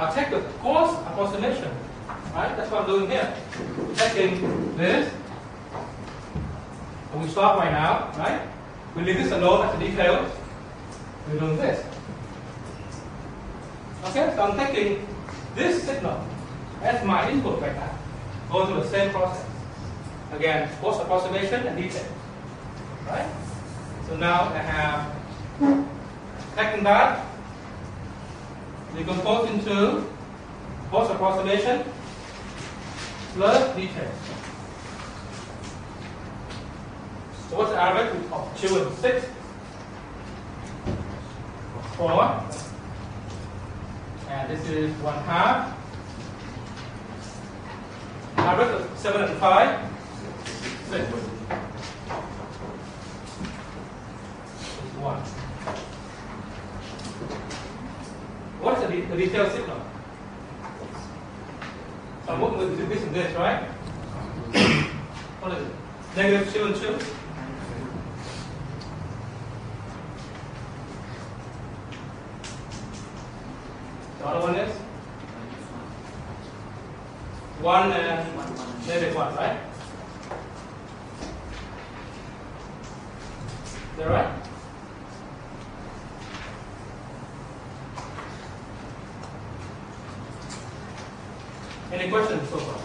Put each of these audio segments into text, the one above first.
I'll take the coarse approximation, right? That's what I'm doing here. Taking this, and we stop right now, right? We leave this alone as a detail. We're doing this. Okay, so I'm taking this signal as my input right now. Going through the same process. Again, coarse approximation and detail. Right? So now I have taken that, decompose into coarse approximation plus detail. So what's the average of 2 and 6? 4. And this is 1/2. Average of 7 and 5. 6. 1. What is the detailed signal? So I'm working with this and this, right? What is it? Negative 2 and 2? The other one is 1 and negative 1, right? Is that right? Any questions so far?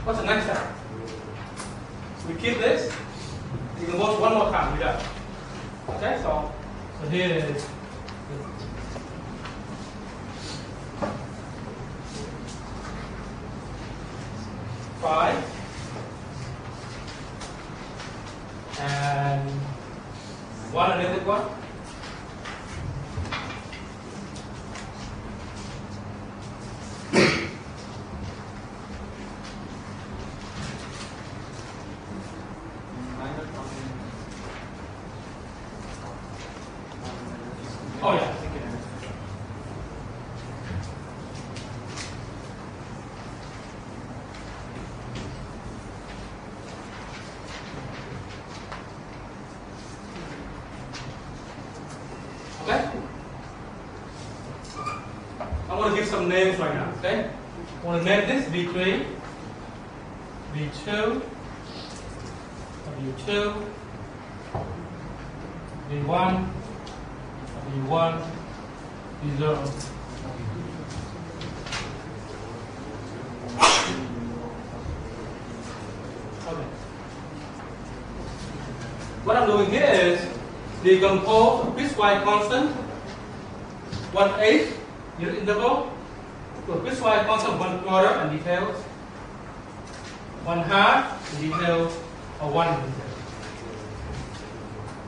What's the next step? We keep this. You can watch one more time. We got it. Okay, so here is 5 and 1 and negative 1. Oh yeah. Okay. I want to give some names right now. Okay. I want to name this V3, V2, W2, V1. V1, V0, okay. What I'm doing here is decompose a piecewise constant 1/8 unit interval to a piecewise constant 1/4 and details 1/2 and details or 1 detail.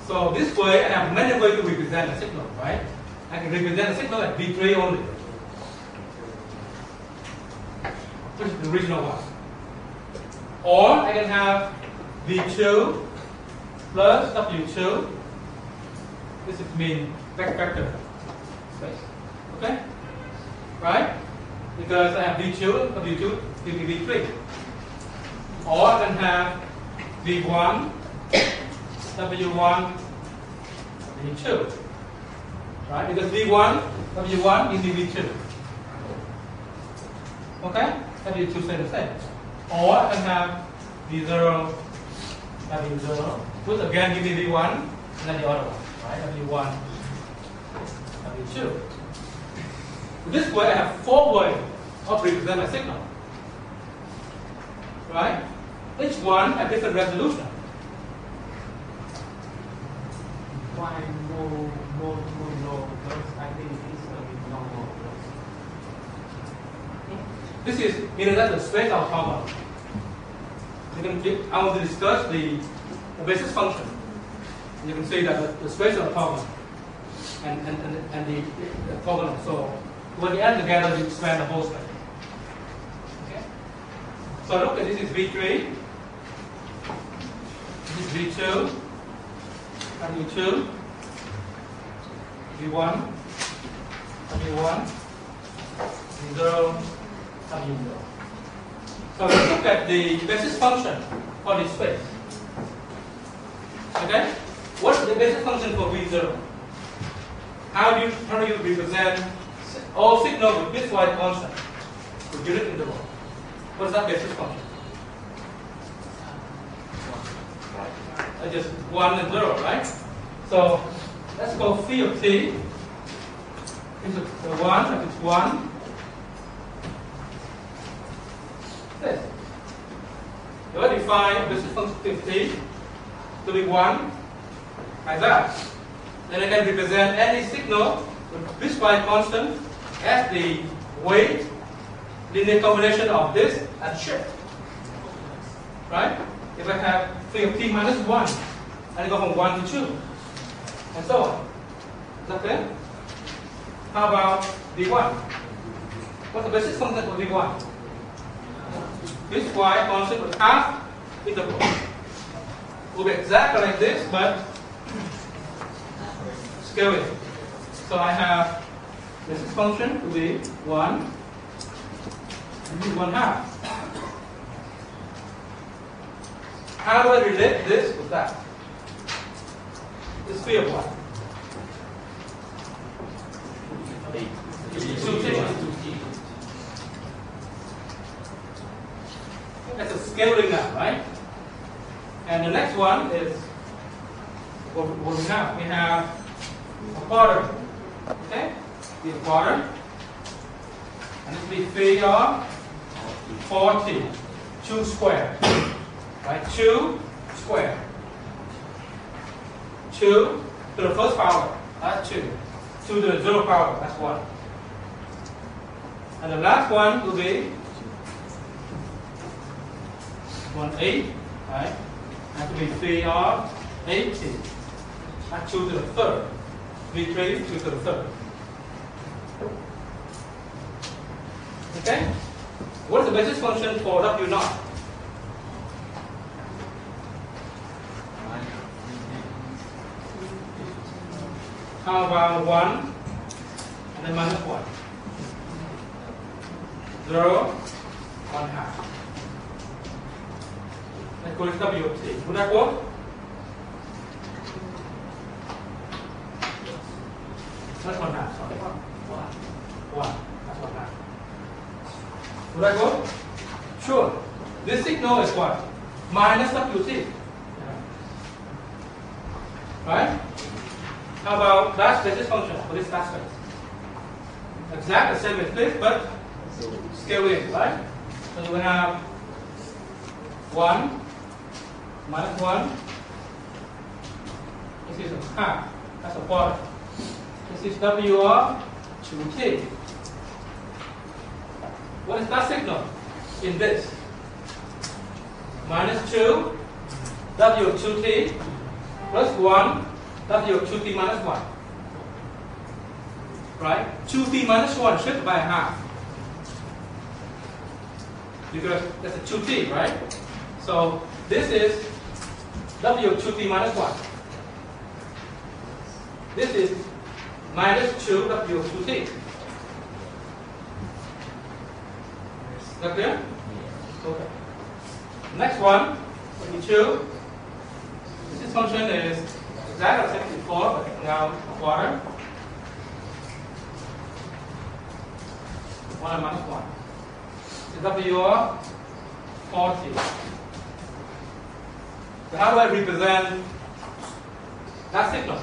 So this way, I have many ways to represent a signal, right? I can represent a signal at V3 only, which is the original one. Or I can have V2 plus W2. This is mean vector space. Okay? Right? Because I have V2, W2, V3. Or I can have V1, W1, V2, right? Because V1, W1 is V2. Okay? W2 say the same. Or I can have V0, W0, which again give me V1, and then the other one, right? W1, W2. This way I have 4 ways of representing a signal. Right? Each one has different resolution. Why more low? Because I think it's a bit longer. This is meaning that the space orthogonal. I want to discuss the basis function. You can see that the space orthogonal and the orthogonal. So when you add together, you expand the whole space. Okay. So look at this is V3. This is V2. W2, V1, W1, V0, W0. So let's look at the basis function for this space. Okay? What's the basis function for V0? How do you represent all signals with bitwise constant with unit interval? What is that basis function? Just 1 and 0, right? So let's go phi of t into the 1, that is 1. This. You will define basis function of t to be 1 like that. Then I can represent any signal with bitwise constant as the weight linear combination of this and shift. Right? If I have phi of t minus 1, and I go from 1 to 2, and so on. Is that clear? How about v1? What's the basis function for v1? Bitwise constant with half interval. It will be exactly like this, but scale it. So I have basis function to be 1 and 1/2. How do I relate this with that? It's phi of what? 2t. That's a scaling now, right? And the next one is what we have. We have a quarter. Okay? Be a quarter. And this will be phi of 40. 2 squared. Right? 2 squared. 2 to the first power. That's 2. 2 to the 0 power. That's 1. And the last one will be 1/8. Right? That will be phi of 80. That's 2 to the third. V3, 2 to the third. Okay? What is the basis function for W0? How about 1 and then minus 1? 0, 1/2. Let's call it W of t. Would that work? That's 1/2, sorry. 1. That's 1/2. Would that go? Sure. This signal is what? Minus WT. Right? How about that basis function for this aspect? Exactly the same as this, but scale it, right? So we have 1 minus 1. This is a half. That's a quarter. This is W of 2t. What is that signal in this? Minus 2 W of 2t plus 1 W of 2t minus 1. Right? 2t minus 1 shifted by half. Because that's a 2t, right? So this is W of 2t minus 1. This is minus 2 W of 2t. Is that clear? Okay. Next one, 22. This function is exactly the same as before, but now a quarter. 1 and minus 1. So W of 40. So how do I represent that signal?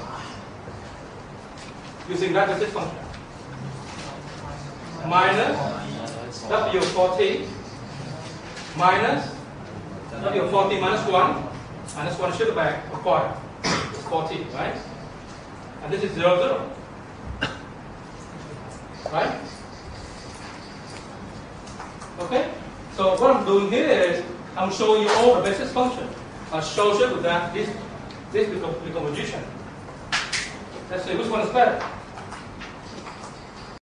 Using that basis function. Minus W of 40 minus W of 40 minus 1. Minus 1 should be back a quarter. It's 40, right? And this is 0, 0. Right? Okay? So what I'm doing here is I'm showing you all the basis function associated with that this decomposition. Let's see which one is better.